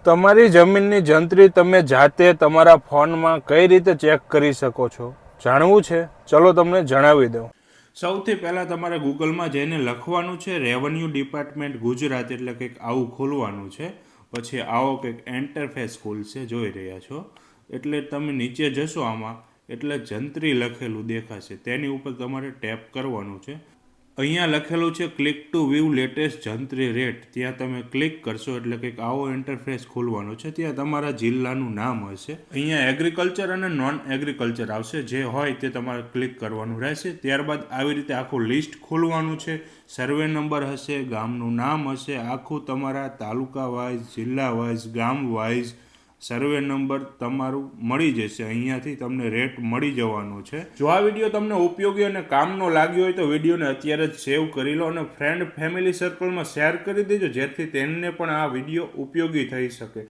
તમારી જમીનની જંત્રી તમે જાતે તમારા ફોનમાં કઈ રીતે ચેક કરી શકો છો? જાણવું છે? ચલો તમને જણાવી દઉં. સૌથી પહેલાં તમારે ગૂગલમાં જઈને લખવાનું છે રેવન્યુ ડિપાર્ટમેન્ટ ગુજરાત, એટલે કંઈક આવું ખોલવાનું છે. પછી આવો કંઈક ઇન્ટરફેસ ખુલશે, જોઈ રહ્યા છો. એટલે તમે નીચે જશો આમાં, એટલે જંત્રી લખેલું દેખાશે, તેની ઉપર તમારે ટેપ કરવાનું છે. અહીંયા લખેલું છે ક્લિક ટુ વ્યૂ લેટેસ્ટ જંત્રી રેટ, ત્યાં તમે ક્લિક કરશો એટલે કંઈક આવો ઇન્ટરફેસ ખોલવાનો છે. ત્યાં તમારા જિલ્લાનું નામ હશે. અહીંયા એગ્રીકલ્ચર અને નોન એગ્રીકલ્ચર આવશે, જે હોય તે તમારે ક્લિક કરવાનું રહેશે. ત્યારબાદ આવી રીતે આખું લિસ્ટ ખોલવાનું છે. સર્વે નંબર હશે, ગામનું નામ હશે, આખું તમારા તાલુકા વાઇઝ, જિલ્લા વાઇઝ, ગામ વાઇઝ સર્વે નંબર તમારું મળી જશે. અહીંયાથી તમને રેટ મળી જવાનો છે. જો આ વિડીયો તમને ઉપયોગી અને કામનો લાગ્યો હોય તો વિડીયોને અત્યારે જ સેવ કરી લો અને ફ્રેન્ડ ફેમિલી સર્કલમાં શેર કરી દેજો, જેથી તેમને પણ આ વિડીયો ઉપયોગી થઈ શકે.